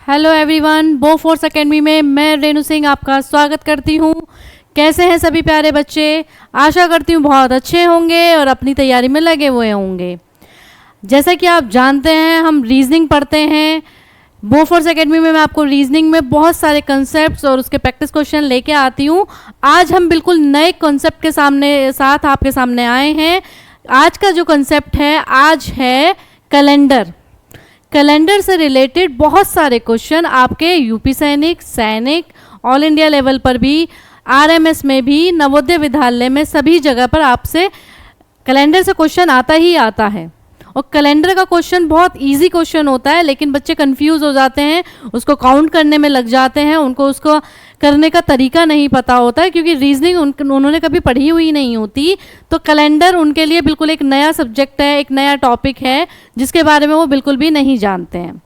Hello everyone, Bofors academy में मैं रेणु सिंह आपका स्वागत करती हूँ। कैसे हैं सभी प्यारे बच्चे? आशा करती हूँ बहुत अच्छे होंगे और अपनी तैयारी में लगे हुए होंगे। जैसा कि आप जानते हैं, हम रीजनिंग पढ़ते हैं बोफोर्स एकेडमी में। मैं आपको रीजनिंग में बहुत सारे कंसेप्ट्स और उसके प्रैक्टिस क्वेश्चन लेके आती हूँ। आज हम बिल्कुल नए कॉन्सेप्ट के साथ आपके सामने आए हैं। आज का जो कंसेप्ट है, आज है कैलेंडर। कैलेंडर से रिलेटेड बहुत सारे क्वेश्चन आपके यूपी सैनिक, ऑल इंडिया लेवल पर भी, आरएमएस में भी, नवोदय विद्यालय में, सभी जगह पर आपसे कैलेंडर से क्वेश्चन आता ही आता है। और कैलेंडर का क्वेश्चन बहुत इजी क्वेश्चन होता है, लेकिन बच्चे कंफ्यूज हो जाते हैं, उसको काउंट करने में लग जाते हैं, उनको उसको करने का तरीका नहीं पता होता है, क्योंकि रीजनिंग उन्होंने कभी पढ़ी हुई नहीं होती। तो कैलेंडर उनके लिए बिल्कुल एक नया सब्जेक्ट है, एक नया टॉपिक है, जिसके बारे में वो बिल्कुल भी नहीं जानते हैं।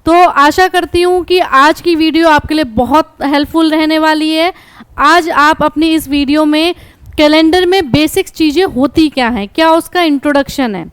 तो आशा करती हूँ कि आज की वीडियो आपके लिए बहुत हेल्पफुल रहने वाली है। आज आप अपनी इस वीडियो में कैलेंडर में बेसिक चीज़ें होती क्या हैं, क्या उसका इंट्रोडक्शन है,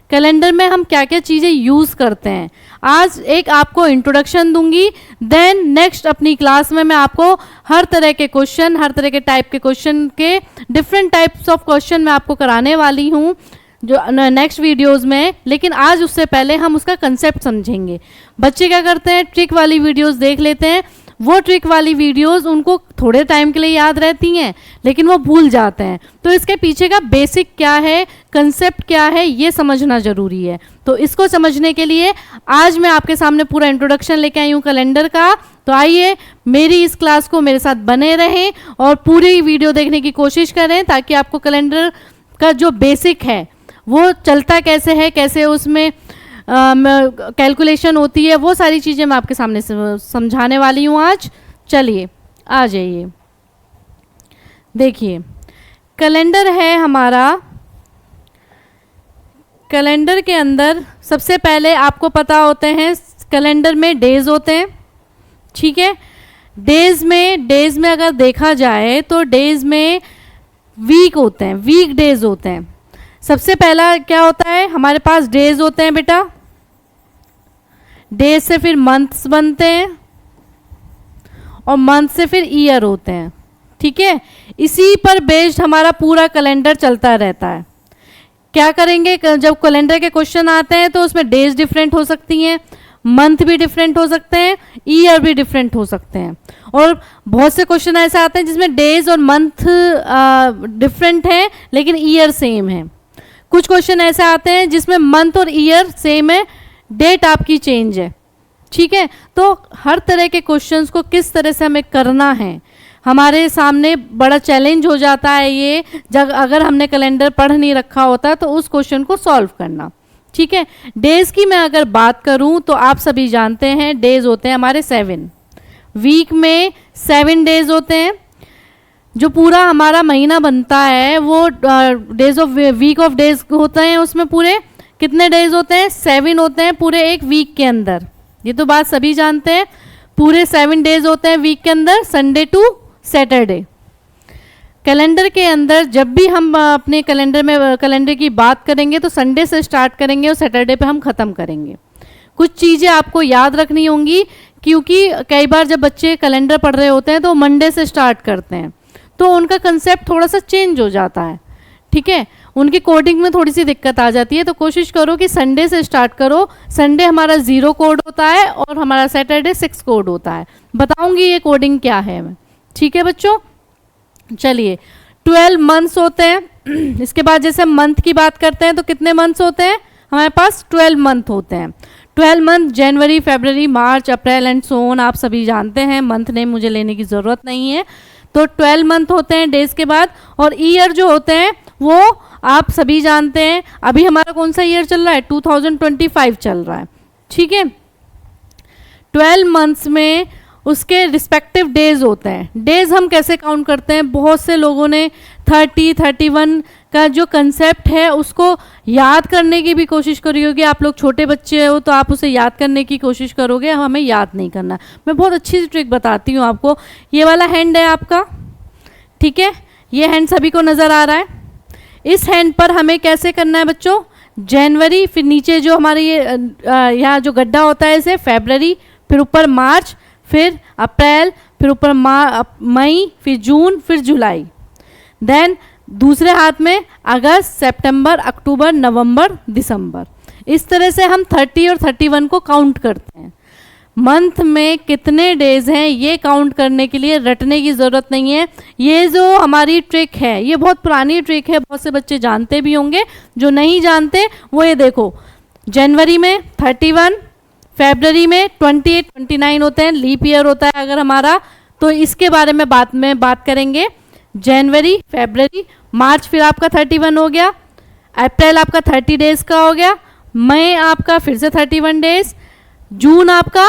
कैलेंडर में हम क्या क्या चीज़ें यूज़ करते हैं, आज एक आपको इंट्रोडक्शन दूंगी। देन नेक्स्ट अपनी क्लास में मैं आपको हर तरह के क्वेश्चन, हर तरह के टाइप के क्वेश्चन के डिफरेंट टाइप्स ऑफ क्वेश्चन मैं आपको कराने वाली हूँ जो नेक्स्ट वीडियोस में। लेकिन आज उससे पहले हम उसका कंसेप्ट समझेंगे। बच्चे क्या करते हैं, ट्रिक वाली वीडियोस देख लेते हैं। वो ट्रिक वाली वीडियोस उनको थोड़े टाइम के लिए याद रहती हैं, लेकिन वो भूल जाते हैं। तो इसके पीछे का बेसिक क्या है, कंसेप्ट क्या है, ये समझना ज़रूरी है। तो इसको समझने के लिए आज मैं आपके सामने पूरा इंट्रोडक्शन लेके आई हूँ कैलेंडर का। तो आइए मेरी इस क्लास को मेरे साथ बने रहें और पूरी वीडियो देखने की कोशिश करें, ताकि आपको कैलेंडर का जो बेसिक है वो चलता कैसे है, कैसे उसमें कैलकुलेशन होती है, वो सारी चीज़ें मैं आपके सामने समझाने वाली हूँ आज। चलिए आ जाइए। देखिए, कैलेंडर है हमारा। कैलेंडर के अंदर सबसे पहले आपको पता होते हैं, कैलेंडर में डेज होते हैं, ठीक है। डेज में अगर देखा जाए तो डेज में वीक होते हैं, वीक डेज होते हैं। सबसे पहला क्या होता है, हमारे पास डेज होते हैं बेटा। डेज से फिर मंथ्स बनते हैं और मंथ से फिर ईयर होते हैं, ठीक है। इसी पर बेस्ड हमारा पूरा कैलेंडर चलता रहता है। क्या करेंगे, जब कैलेंडर के क्वेश्चन आते हैं तो उसमें डेज डिफरेंट हो सकती हैं, मंथ भी डिफरेंट हो सकते हैं, ईयर भी डिफरेंट हो सकते हैं। और बहुत से क्वेश्चन ऐसे आते हैं जिसमें डेज और मंथ डिफरेंट हैं लेकिन ईयर सेम है। कुछ क्वेश्चन ऐसे आते हैं जिसमें मंथ और ईयर सेम है, डेट आपकी चेंज है, ठीक है। तो हर तरह के क्वेश्चंस को किस तरह से हमें करना है, हमारे सामने बड़ा चैलेंज हो जाता है ये, जब अगर हमने कैलेंडर पढ़ नहीं रखा होता तो उस क्वेश्चन को सॉल्व करना, ठीक है। डेज की मैं अगर बात करूं तो आप सभी जानते हैं डेज होते हैं हमारे 7। वीक में 7 डेज होते हैं। जो पूरा हमारा महीना बनता है वो days of week off days होते हैं। उसमें पूरे कितने डेज होते हैं, 7 होते हैं पूरे एक वीक के अंदर। ये तो बात सभी जानते हैं, पूरे 7 डेज होते हैं वीक के अंदर, संडे टू सैटरडे। कैलेंडर के अंदर जब भी हम अपने कैलेंडर की बात करेंगे तो संडे से स्टार्ट करेंगे और सैटरडे पे हम ख़त्म करेंगे। कुछ चीज़ें आपको याद रखनी होंगी, क्योंकि कई बार जब बच्चे कैलेंडर पढ़ रहे होते हैं तो मंडे से स्टार्ट करते हैं, तो उनका कंसेप्ट थोड़ा सा चेंज हो जाता है, ठीक है। उनकी कोडिंग में थोड़ी सी दिक्कत आ जाती है। तो कोशिश करो कि संडे से स्टार्ट करो। संडे हमारा 0 कोड होता है और हमारा सैटरडे 6 कोड होता है। बताऊंगी ये कोडिंग क्या है मैं, ठीक है बच्चों। चलिए, 12 मंथ्स होते हैं। इसके बाद जैसे मंथ की बात करते हैं तो कितने मंथ्स होते हैं हमारे पास, 12 मंथ होते हैं। 12 month January, February, March, April and so on, आप सभी जानते हैं, मंथ नेम मुझे लेने की ज़रूरत नहीं है। तो 12 मंथ होते हैं डेज के बाद। और ईयर जो होते हैं वो आप सभी जानते हैं। अभी हमारा कौन सा ईयर चल रहा है, 2025 चल रहा है, ठीक है। 12 मंथ्स में उसके रिस्पेक्टिव डेज होते हैं। डेज हम कैसे काउंट करते हैं, बहुत से लोगों ने 30, 31 का जो कंसेप्ट है उसको याद करने की भी कोशिश करी होगी। आप लोग छोटे बच्चे हो तो आप उसे याद करने की कोशिश करोगे, हमें याद नहीं करना। मैं बहुत अच्छी सी ट्रिक बताती हूँ आपको। ये वाला हैंड है आपका, ठीक है, ये हैंड सभी को नज़र आ रहा है। इस हैंड पर हमें कैसे करना है बच्चों, जनवरी, फिर नीचे जो हमारे ये यहाँ जो गड्ढा होता है इसे फेब्रवरी, फिर ऊपर मार्च, फिर अप्रैल, फिर ऊपर मई, फिर जून, फिर जुलाई, देन दूसरे हाथ में अगस्त, सितंबर, अक्टूबर, नवंबर, दिसंबर। इस तरह से हम 30 और 31 को काउंट करते हैं। मंथ में कितने डेज हैं ये काउंट करने के लिए रटने की ज़रूरत नहीं है। ये जो हमारी ट्रिक है ये बहुत पुरानी ट्रिक है, बहुत से बच्चे जानते भी होंगे, जो नहीं जानते वो ये देखो, जनवरी में 31, फरवरी में 28, 29 होते हैं, लीप ईयर होता है अगर हमारा, तो इसके बारे में बात करेंगे। जनवरी, फरवरी, मार्च फिर आपका 31 हो गया, अप्रैल आपका 30 डेज का हो गया, मई आपका फिर से 31 डेज, जून आपका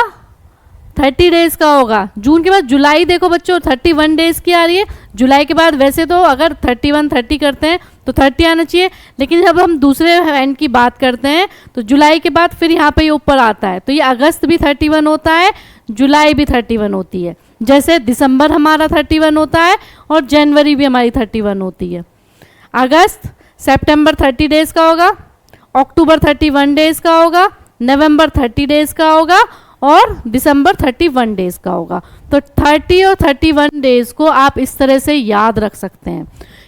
30 डेज का होगा। जून के बाद जुलाई देखो बच्चों 31 डेज की आ रही है। जुलाई के बाद वैसे तो अगर 31 30 करते हैं तो 30 आना चाहिए, लेकिन जब हम दूसरे एंड की बात करते हैं तो जुलाई के बाद फिर यहाँ पे ये ऊपर आता है, तो ये अगस्त भी 31 होता है, जुलाई भी 31 होती है, जैसे दिसंबर हमारा 31 होता है और जनवरी भी हमारी 31 होती है। अगस्त, सितंबर 30 डेज का होगा, अक्टूबर 31 डेज का होगा, नवंबर 30 डेज का होगा और दिसंबर 31 डेज का होगा। तो 30 और 31 डेज को आप इस तरह से याद रख सकते हैं,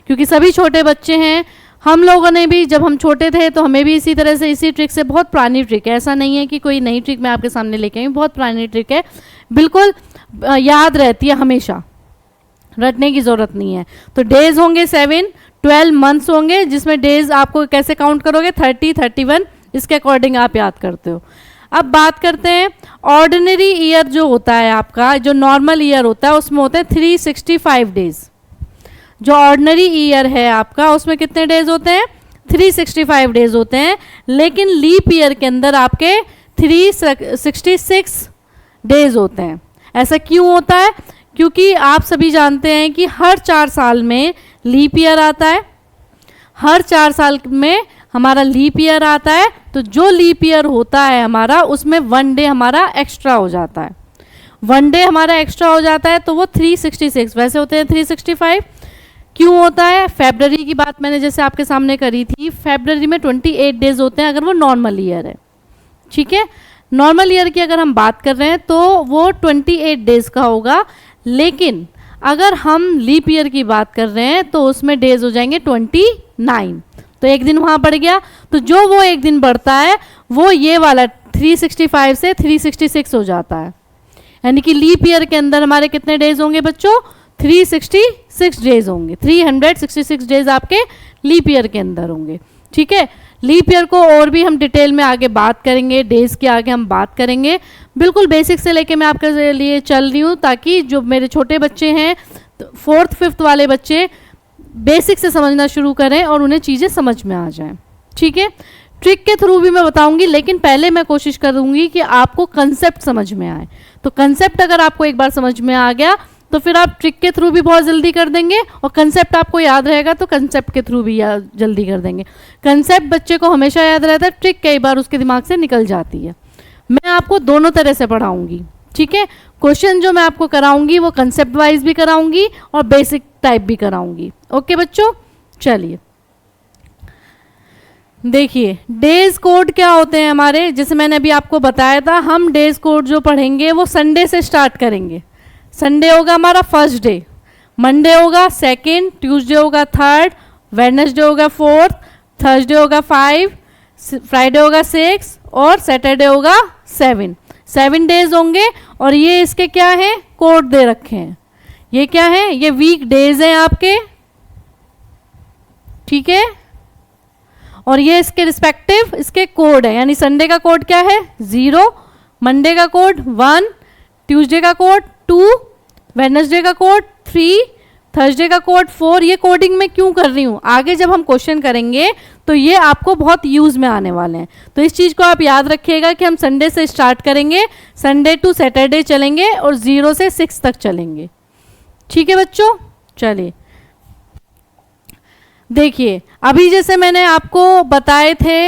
क्योंकि सभी छोटे बच्चे हैं, हम लोगों ने भी जब हम छोटे थे तो हमें भी इसी तरह से, इसी ट्रिक से, बहुत पुरानी ट्रिक है, ऐसा नहीं है कि कोई नई ट्रिक मैं आपके सामने लेके आई, बहुत पुरानी ट्रिक है, बिल्कुल याद रहती है, हमेशा रटने की ज़रूरत नहीं है। तो डेज होंगे 7, 12 मंथ्स होंगे, जिसमें डेज आपको कैसे काउंट करोगे 30, 31, इसके अकॉर्डिंग आप याद करते हो। अब बात करते हैं ऑर्डिनरी ईयर जो होता है आपका, जो नॉर्मल ईयर होता है उसमें होते हैं 365 डेज। जो ऑर्डिनरी ईयर है आपका उसमें कितने डेज होते हैं 365 डेज होते हैं, लेकिन लीप ईयर के अंदर आपके 366 डेज होते हैं। ऐसा क्यों होता है? क्योंकि आप सभी जानते हैं कि हर 4 साल में लीप ईयर आता है, हर 4 साल में हमारा लीप ईयर आता है, तो जो लीप ईयर होता है हमारा उसमें 1 डे हमारा एक्स्ट्रा हो जाता है, 1 डे हमारा एक्स्ट्रा हो जाता है, तो वो 366, वैसे होते हैं 365। क्यों होता है? फरवरी की बात मैंने जैसे आपके सामने करी थी, फरवरी में 28 डेज होते हैं अगर वो नॉर्मल ईयर है, ठीक है। नॉर्मल ईयर की अगर हम बात कर रहे हैं तो वो 28 डेज का होगा, लेकिन अगर हम लीप ईयर की बात कर रहे हैं तो उसमें डेज हो जाएंगे 29, तो एक दिन वहाँ बढ़ गया, तो जो वो एक दिन बढ़ता है वो ये वाला 365 से 366 हो जाता है। यानी कि लीप ईयर के अंदर हमारे कितने डेज होंगे बच्चों 366 डेज होंगे, 366 डेज आपके लीप ईयर के अंदर होंगे, ठीक है। लीप ईयर को और भी हम डिटेल में आगे बात करेंगे, डेज के आगे हम बात करेंगे, बिल्कुल बेसिक से लेके मैं आपके लिए चल रही हूँ ताकि जो मेरे छोटे बच्चे हैं 4th 5th वाले बच्चे बेसिक से समझना शुरू करें और उन्हें चीज़ें समझ में आ जाएं, ठीक है। ट्रिक के थ्रू भी मैं बताऊंगी, लेकिन पहले मैं कोशिश करूंगी कि आपको कंसेप्ट समझ में आए। तो कंसेप्ट अगर आपको एक बार समझ में आ गया तो फिर आप ट्रिक के थ्रू भी बहुत जल्दी कर देंगे, और कंसेप्ट आपको याद रहेगा तो कंसेप्ट के थ्रू भी जल्दी कर देंगे। कंसेप्ट बच्चे को हमेशा याद रहता है, ट्रिक कई बार उसके दिमाग से निकल जाती है। मैं आपको दोनों तरह से पढ़ाऊंगी, ठीक है। क्वेश्चन जो मैं आपको कराऊंगी वो कंसेप्ट वाइज भी कराऊंगी और बेसिक टाइप भी कराऊंगी। ओके बच्चों, चलिए देखिए डेज कोड क्या होते हैं हमारे। जैसे मैंने अभी आपको बताया था, हम डेज कोड जो पढ़ेंगे वो संडे से स्टार्ट करेंगे। संडे होगा हमारा 1st डे, मंडे होगा 2nd, ट्यूसडे होगा 3rd, वेडनेसडे होगा 4th, थर्सडे होगा 5, फ्राइडे होगा 6 और सैटरडे होगा 7 डेज होंगे। और ये इसके क्या हैं, कोड दे रखे हैं। ये क्या है, ये वीक डेज हैं आपके, ठीक है। और ये इसके रिस्पेक्टिव इसके कोड है, यानी संडे का कोड क्या है 0, मंडे का कोड 1, ट्यूसडे का कोड 2, वेडनेसडे का कोड 3, थर्सडे का कोड 4। ये कोडिंग मैं क्यों कर रही हूँ, आगे जब हम क्वेश्चन करेंगे तो ये आपको बहुत यूज़ में आने वाले हैं। तो इस चीज़ को आप याद रखिएगा कि हम संडे से स्टार्ट करेंगे, संडे टू सैटरडे चलेंगे और 0 से 6 तक चलेंगे, ठीक है बच्चों। चलिए देखिए, अभी जैसे मैंने आपको बताए थे,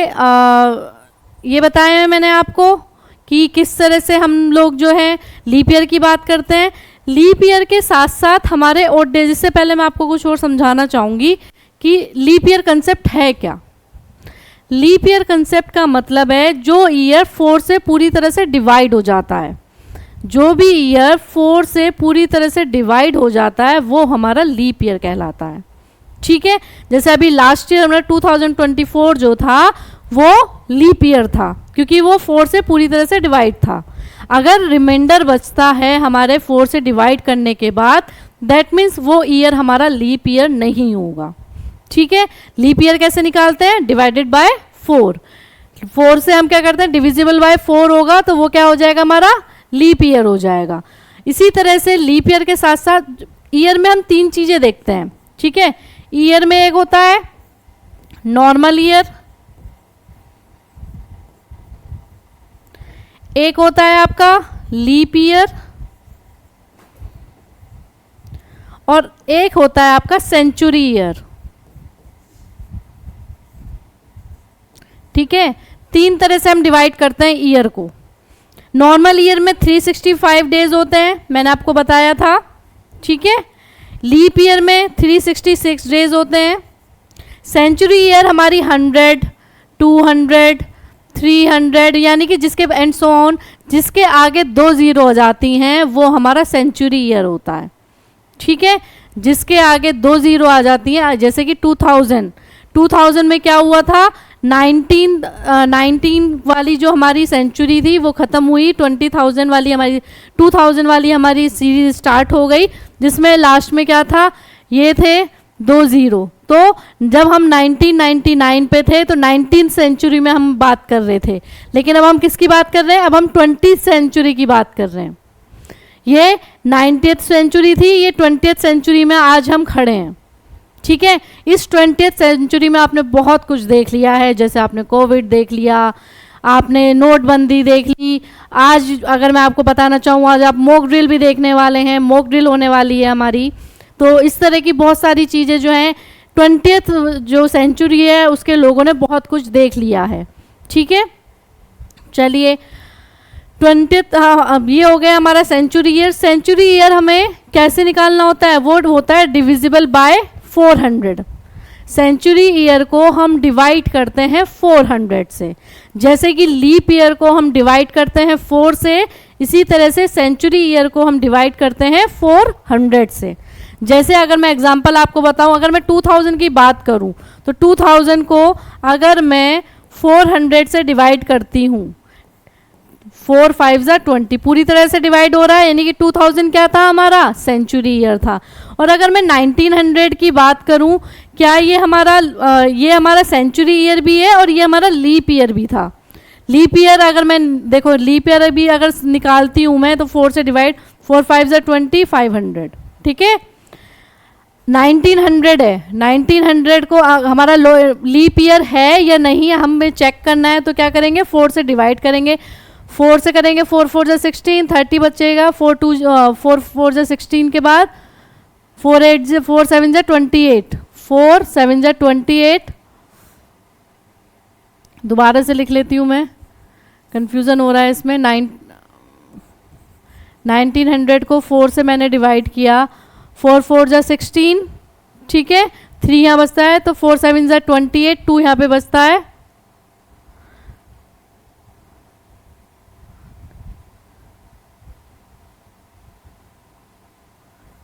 ये बताए हैं मैंने आपको कि किस तरह से हम लोग जो है लीप ईयर की बात करते हैं। लीप ईयर के साथ साथ हमारे और डेज से पहले मैं आपको कुछ और समझाना चाहूँगी कि लीप ईयर कंसेप्ट है क्या। लीप ईयर कंसेप्ट का मतलब है जो ईयर 4 से पूरी तरह से डिवाइड हो जाता है। जो भी ईयर 4 से पूरी तरह से डिवाइड हो जाता है वो हमारा लीप ईयर कहलाता है। ठीक है, जैसे अभी लास्ट ईयर हमारा 2024 जो था वो लीप ईयर था क्योंकि वो 4 से पूरी तरह से डिवाइड था। अगर रिमाइंडर बचता है हमारे 4 से डिवाइड करने के बाद, दैट मीन्स वो ईयर हमारा लीप ईयर नहीं होगा। ठीक है, लीप ईयर कैसे निकालते हैं? Divided by 4। 4 से हम क्या करते हैं? डिविजिबल बाय 4 होगा तो वो क्या हो जाएगा? हमारा लीप ईयर हो जाएगा। इसी तरह से लीप ईयर के साथ साथ ईयर में हम 3 चीज़ें देखते हैं। ठीक है, ईयर में एक होता है नॉर्मल ईयर, एक होता है आपका लीप ईयर और एक होता है आपका सेंचुरी ईयर। ठीक है, 3 तरह से हम डिवाइड करते हैं ईयर को। नॉर्मल ईयर में 365 डेज होते हैं, मैंने आपको बताया था। ठीक है, लीप ईयर में 366 डेज होते हैं। सेंचुरी ईयर हमारी 100, 200, 300 यानी कि जिसके एंड सो ऑन, जिसके आगे 2 जीरो हो जाती हैं वो हमारा सेंचुरी ईयर होता है। ठीक है, जिसके आगे 2 जीरो आ जाती हैं, जैसे कि 2000 में क्या हुआ था? 19 वाली जो हमारी सेंचुरी थी वो ख़त्म हुई, 20,000 वाली हमारी 2000 वाली हमारी सीरीज स्टार्ट हो गई, जिसमें लास्ट में क्या था? ये थे 2 जीरो। तो जब हम 1999 पे थे तो 19th सेंचुरी में हम बात कर रहे थे, लेकिन अब हम किसकी बात कर रहे हैं? अब हम 20th सेंचुरी की बात कर रहे हैं। ये 90th सेंचुरी थी, ये 20th सेंचुरी में आज हम खड़े हैं। ठीक है, इस 20th सेंचुरी में आपने बहुत कुछ देख लिया है, जैसे आपने कोविड देख लिया, आपने नोटबंदी देख ली। आज अगर मैं आपको बताना चाहूँ, आज आप मॉक ड्रिल भी देखने वाले हैं, मॉक ड्रिल होने वाली है हमारी। तो इस तरह की बहुत सारी चीज़ें जो हैं 20th जो सेंचुरी है उसके लोगों ने बहुत कुछ देख लिया है। ठीक है, चलिए 20th, हाँ, अब ये हो गया हमारा सेंचुरी ईयर। सेंचुरी ईयर हमें कैसे निकालना होता है? वो होता है डिविजिबल बाय 400। सेंचुरी ईयर को हम डिवाइड करते हैं 400 से, जैसे कि लीप ईयर को हम डिवाइड करते हैं 4 से, इसी तरह से सेंचुरी ईयर को हम डिवाइड करते हैं 400 से। जैसे अगर मैं एग्जांपल आपको बताऊं, अगर मैं 2000 की बात करूं तो 2000 को अगर मैं 400 से डिवाइड करती हूं, 4 5 20 पूरी तरह से डिवाइड हो रहा है, यानी कि 2000 क्या था? हमारा सेंचुरी ईयर था। और अगर मैं 1900 की बात करूं, क्या ये हमारा सेंचुरी ईयर भी है और ये हमारा लीप ईयर भी था। लीप ईयर अगर मैं देखो, लीप ईयर भी अगर निकालती हूं मैं तो 4 से डिवाइड, 4 5 20 500। ठीक है, 1900 है, 1900 को हमारा लीप ईयर है या नहीं है हमें चेक करना है, तो क्या करेंगे? 4 से डिवाइड करेंगे। 4 से करेंगे, 4 4 जा 16, 30 बचेगा। 4 4 जा 16 के बाद 4 7 जा 28, 4 7 जा 28। दोबारा से लिख लेती हूँ मैं, कंफ्यूजन हो रहा है इसमें। 1900 को 4 से मैंने डिवाइड किया, 4 4 जा 16। ठीक है, 3 यहाँ बचता है, तो 4 7 जा 28, 2 यहाँ पे बचता है।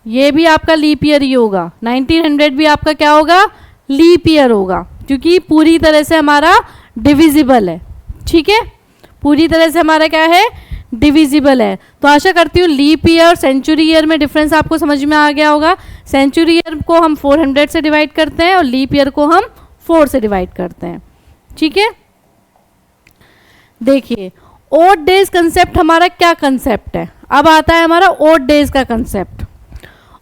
ये भी आपका लीप ईयर ही होगा। 1900 भी आपका क्या होगा? लीप ईयर होगा, क्योंकि पूरी तरह से हमारा डिविजिबल है। ठीक है, पूरी तरह से हमारा क्या है? डिविजिबल है। तो आशा करती हूँ लीप ईयर और सेंचुरी ईयर में डिफरेंस आपको समझ में आ गया होगा। सेंचुरी ईयर को हम 400 से डिवाइड करते हैं और लीप ईयर को हम 4 से डिवाइड करते हैं। ठीक है, देखिए ओड डेज कंसेप्ट हमारा क्या कंसेप्ट है? अब आता है हमारा ओड डेज का कंसेप्ट।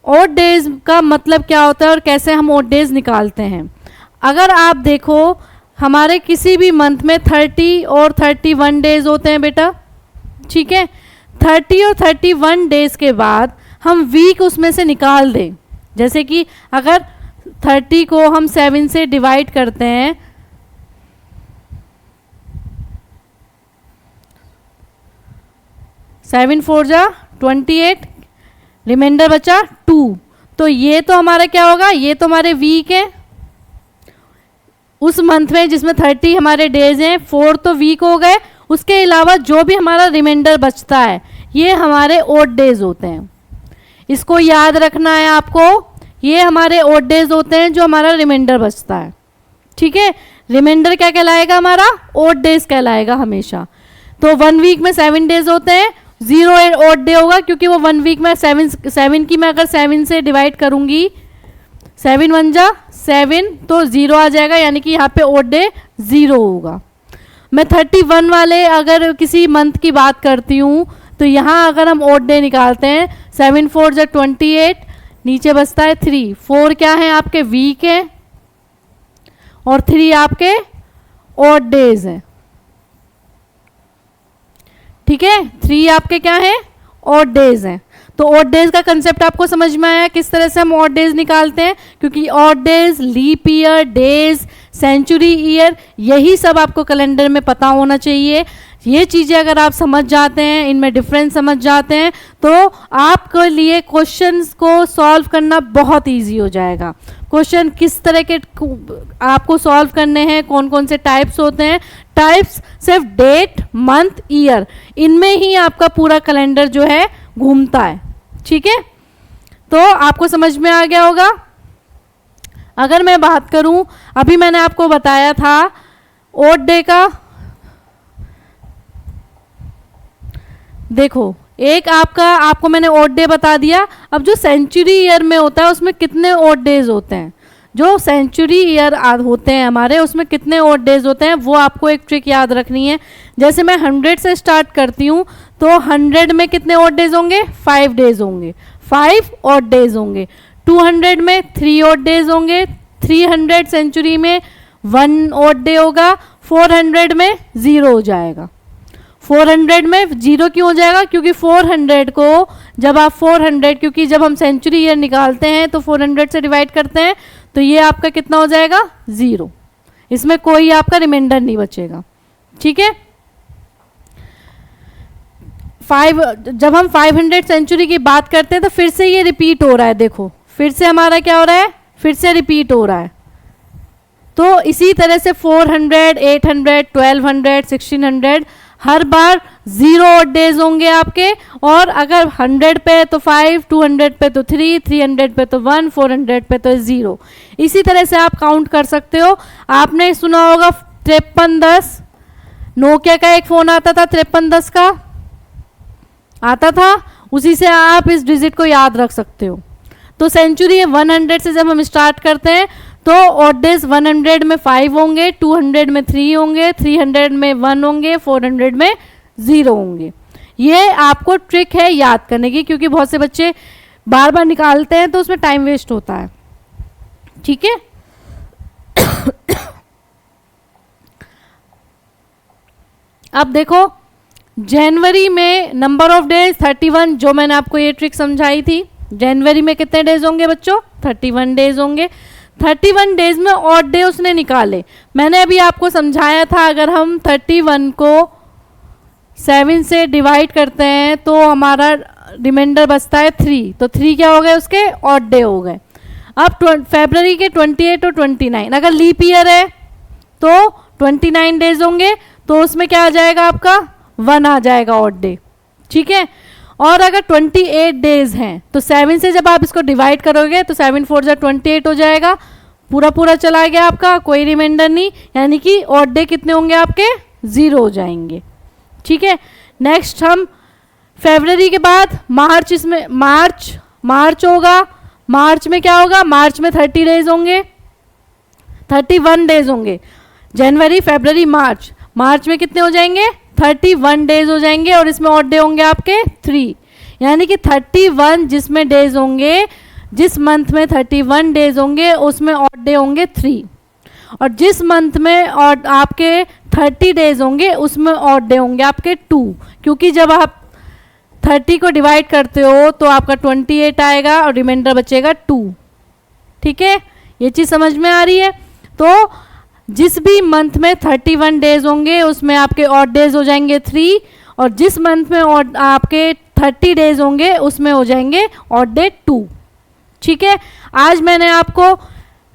ओड डेज का मतलब क्या होता है और कैसे हम ओड डेज निकालते हैं? अगर आप देखो, हमारे किसी भी मंथ में 30 और 31 डेज होते हैं बेटा। ठीक है, 30 और 31 डेज के बाद हम वीक उसमें से निकाल दें। जैसे कि अगर 30 को हम 7 से डिवाइड करते हैं, सेवन 4 जा 28, रिमाइंडर बचा 2, तो ये तो हमारा क्या होगा? ये तो हमारे वीक है उस मंथ में जिसमें 30 हमारे डेज हैं। 4 तो वीक हो गए, उसके अलावा जो भी हमारा रिमाइंडर बचता है ये हमारे ऑड डेज होते हैं, इसको याद रखना है आपको। ये हमारे ऑड डेज होते हैं जो हमारा रिमाइंडर बचता है, ठीक है। रिमाइंडर क्या कहलाएगा, हमारा ऑड डेज कहलाएगा हमेशा। तो 1 वीक में 7 डेज होते हैं, 0 ऑड डे होगा क्योंकि वो 1 वीक में 7 की मैं अगर 7 से डिवाइड करूंगी, 7 1 जा 7 तो 0 आ जाएगा, यानी कि यहाँ पे ऑड डे 0 होगा। मैं 31 वाले अगर किसी मंथ की बात करती हूँ तो यहाँ अगर हम ऑड डे निकालते हैं 7 4 जा 28, नीचे बचता है 3, 4 क्या है आपके वीक है और 3 आपके ऑड डेज हैं, ठीक है। 3 आपके क्या है, ऑड डेज हैं। तो ऑड डेज का कंसेप्ट आपको समझ में आया किस तरह से हम ऑड डेज निकालते हैं, क्योंकि odd days, leap year, days, century year, यही सब आपको कैलेंडर में पता होना चाहिए। ये चीज़ें अगर आप समझ जाते हैं, इनमें डिफरेंस समझ जाते हैं, तो आपके लिए क्वेश्चंस को सॉल्व करना बहुत इजी हो जाएगा। क्वेश्चन किस तरह के आपको सॉल्व करने हैं, कौन कौन से टाइप्स होते हैं, टाइप्स सिर्फ डेट, मंथ, ईयर, इनमें ही आपका पूरा कैलेंडर जो है घूमता है, ठीक है। तो आपको समझ में आ गया होगा। अगर मैं बात करूं, अभी मैंने आपको बताया था ऑड डे का, देखो एक आपको मैंने ऑड डे बता दिया। अब जो सेंचुरी ईयर में होता है उसमें कितने ऑड डेज होते हैं, जो सेंचुरी ईयर होते हैं हमारे, उसमें कितने ऑड डेज होते हैं, वो आपको एक ट्रिक याद रखनी है। जैसे मैं 100 से स्टार्ट करती हूँ तो 100 में कितने ऑड डेज होंगे, 5 डेज होंगे, 5 ऑड डेज होंगे। 200 में 3 ऑड डेज होंगे, 300 सेंचुरी में 1 ऑड डे होगा, 400 में 0 हो जाएगा। 400 में 0 क्यों हो जाएगा, क्योंकि 400 को जब आप 400, क्योंकि जब हम सेंचुरी ईयर निकालते हैं तो 400 से डिवाइड करते हैं, तो ये आपका कितना हो जाएगा, 0। इसमें कोई आपका रिमाइंडर नहीं बचेगा, ठीक है। जब हम 500 सेंचुरी की बात करते हैं तो फिर से ये रिपीट हो रहा है, देखो फिर से हमारा क्या हो रहा है, फिर से रिपीट हो रहा है। तो इसी तरह से 400, 800, 1200, 1600 हर बार 0 ऑड डेज होंगे आपके, और अगर 100 पे तो 5, 200 पे तो 3, 300 पे तो 1, 400 पे तो 0। इसी तरह से आप काउंट कर सकते हो। आपने सुना होगा 5310, नोकिया का एक फ़ोन आता था 5310 का आता था, उसी से आप इस डिजिट को याद रख सकते हो। तो सेंचुरी 100 से जब हम स्टार्ट करते हैं तो ऑड डेज 100 में 5 होंगे, 200 में 3 होंगे, 300 में 1 होंगे, 400 में 0 होंगे। ये आपको ट्रिक है याद करने की, क्योंकि बहुत से बच्चे बार बार निकालते हैं तो उसमें टाइम वेस्ट होता है, ठीक है। अब देखो जनवरी में नंबर ऑफ डेज 31, जो मैंने आपको ये ट्रिक समझाई थी। जनवरी में कितने डेज होंगे बच्चों, 31 डेज होंगे। 31 डेज में ऑड डे उसने निकाले। मैंने अभी आपको समझाया था अगर हम 31 को 7 से डिवाइड करते हैं तो हमारा रिमाइंडर बचता है 3, तो 3 क्या हो गए उसके, ऑड डे हो गए। अब फरवरी के 28 और 29, अगर लीप ईयर है तो 29 डेज होंगे, तो उसमें क्या आ जाएगा आपका, 1 आ जाएगा ऑड डे, ठीक है। और अगर 28 डेज हैं तो 7 से जब आप इसको डिवाइड करोगे तो 7 4 जा 28 हो जाएगा, पूरा पूरा चला गया आपका, कोई रिमाइंडर नहीं, यानी कि ऑड डे कितने होंगे आपके, 0 हो जाएंगे, ठीक है। नेक्स्ट हम फरवरी के बाद मार्च, इसमें मार्च होगा। मार्च में क्या होगा, मार्च में 30 डेज होंगे, 31 डेज होंगे। जनवरी, फरवरी, मार्च में कितने हो जाएंगे, 31 डेज हो जाएंगे, और इसमें ऑड डे होंगे आपके 3, यानी कि 31 जिसमें डेज होंगे, जिस मंथ में 31 डेज होंगे उसमें ऑड डे होंगे 3, और जिस मंथ में ऑड आपके 30 डेज होंगे उसमें ऑड डे होंगे आपके 2, क्योंकि जब आप 30 को डिवाइड करते हो तो आपका 28 आएगा और रिमाइंडर बचेगा 2, ठीक है। ये चीज़ समझ में आ रही है। तो जिस भी मंथ में 31 डेज होंगे उसमें आपके ऑड डेज हो जाएंगे 3, और जिस मंथ में आपके 30 डेज होंगे उसमें हो जाएंगे ऑड डे 2, ठीक है। आज मैंने आपको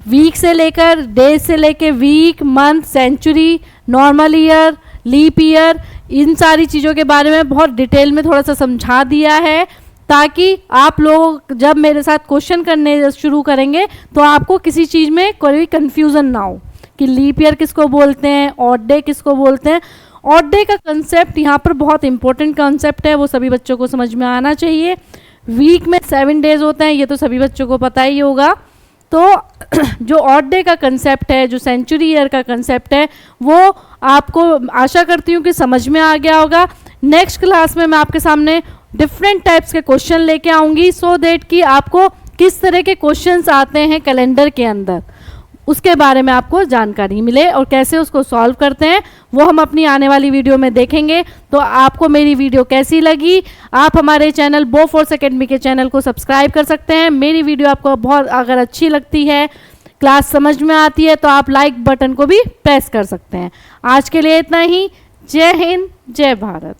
वीक से लेकर, डेज से लेकर week, month, century, normal year, leap year, इन सारी चीज़ों के बारे में बहुत डिटेल में थोड़ा सा समझा दिया है, ताकि आप लोग जब मेरे साथ क्वेश्चन करने शुरू करेंगे तो आपको किसी चीज़ में कोई कंफ्यूजन ना हो कि लीप ईयर किसको बोलते हैं, ऑड डे किसको बोलते हैं। ऑड डे का कंसेप्ट यहाँ पर बहुत इंपॉर्टेंट कंसेप्ट है, वो सभी बच्चों को समझ में आना चाहिए। वीक में 7 डेज होते हैं, ये तो सभी बच्चों को पता ही होगा। तो जो ऑड डे का कंसेप्ट है, जो सेंचुरी ईयर का कंसेप्ट है, वो आपको आशा करती हूँ कि समझ में आ गया होगा। नेक्स्ट क्लास में मैं आपके सामने डिफरेंट टाइप्स के क्वेश्चन लेके आऊँगी, सो दैट कि आपको किस तरह के क्वेश्चंस आते हैं कैलेंडर के अंदर, उसके बारे में आपको जानकारी मिले और कैसे उसको सॉल्व करते हैं वो हम अपनी आने वाली वीडियो में देखेंगे। तो आपको मेरी वीडियो कैसी लगी, आप हमारे चैनल बोफोर्स एकेडमी के चैनल को सब्सक्राइब कर सकते हैं। मेरी वीडियो आपको बहुत अगर अच्छी लगती है, क्लास समझ में आती है, तो आप लाइक बटन को भी प्रेस कर सकते हैं। आज के लिए इतना ही। जय हिंद, जय भारत।